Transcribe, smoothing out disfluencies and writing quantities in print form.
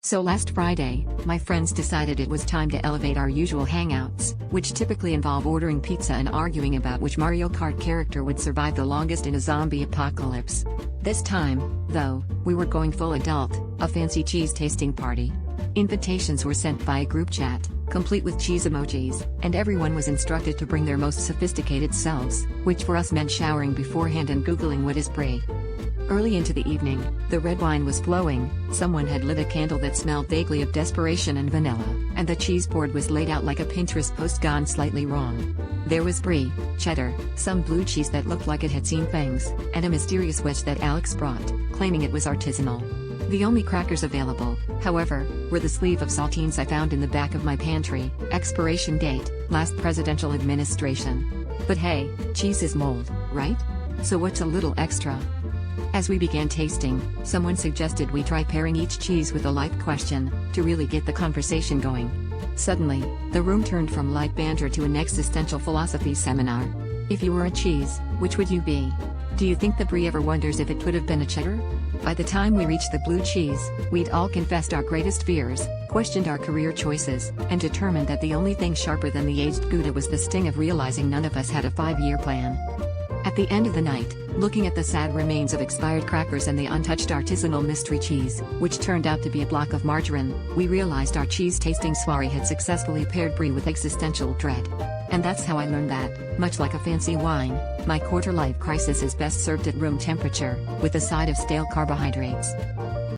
So last Friday, my friends decided it was time to elevate our usual hangouts, which typically involve ordering pizza and arguing about which Mario Kart character would survive the longest in a zombie apocalypse. This time, though, we were going full adult, a fancy cheese tasting party. Invitations were sent by a group chat, complete with cheese emojis, and everyone was instructed to bring their most sophisticated selves, which for us meant showering beforehand and googling what is brie. Early into the evening, the red wine was flowing, someone had lit a candle that smelled vaguely of desperation and vanilla, and the cheese board was laid out like a Pinterest post gone slightly wrong. There was brie, cheddar, some blue cheese that looked like it had seen fangs, and a mysterious wedge that Alex brought, claiming it was artisanal. The only crackers available, however, were the sleeve of saltines I found in the back of my pantry, expiration date, last presidential administration. But hey, cheese is mold, right? So what's a little extra? As we began tasting, someone suggested we try pairing each cheese with a life question, to really get the conversation going. Suddenly, the room turned from light banter to an existential philosophy seminar. If you were a cheese, which would you be? Do you think the brie ever wonders if it could have been a cheddar? By the time we reached the blue cheese, we'd all confessed our greatest fears, questioned our career choices, and determined that the only thing sharper than the aged Gouda was the sting of realizing none of us had a 5-year plan. At the end of the night, looking at the sad remains of expired crackers and the untouched artisanal mystery cheese, which turned out to be a block of margarine, we realized our cheese-tasting soiree had successfully paired brie with existential dread. And that's how I learned that, much like a fancy wine, my quarter-life crisis is best served at room temperature, with a side of stale carbohydrates.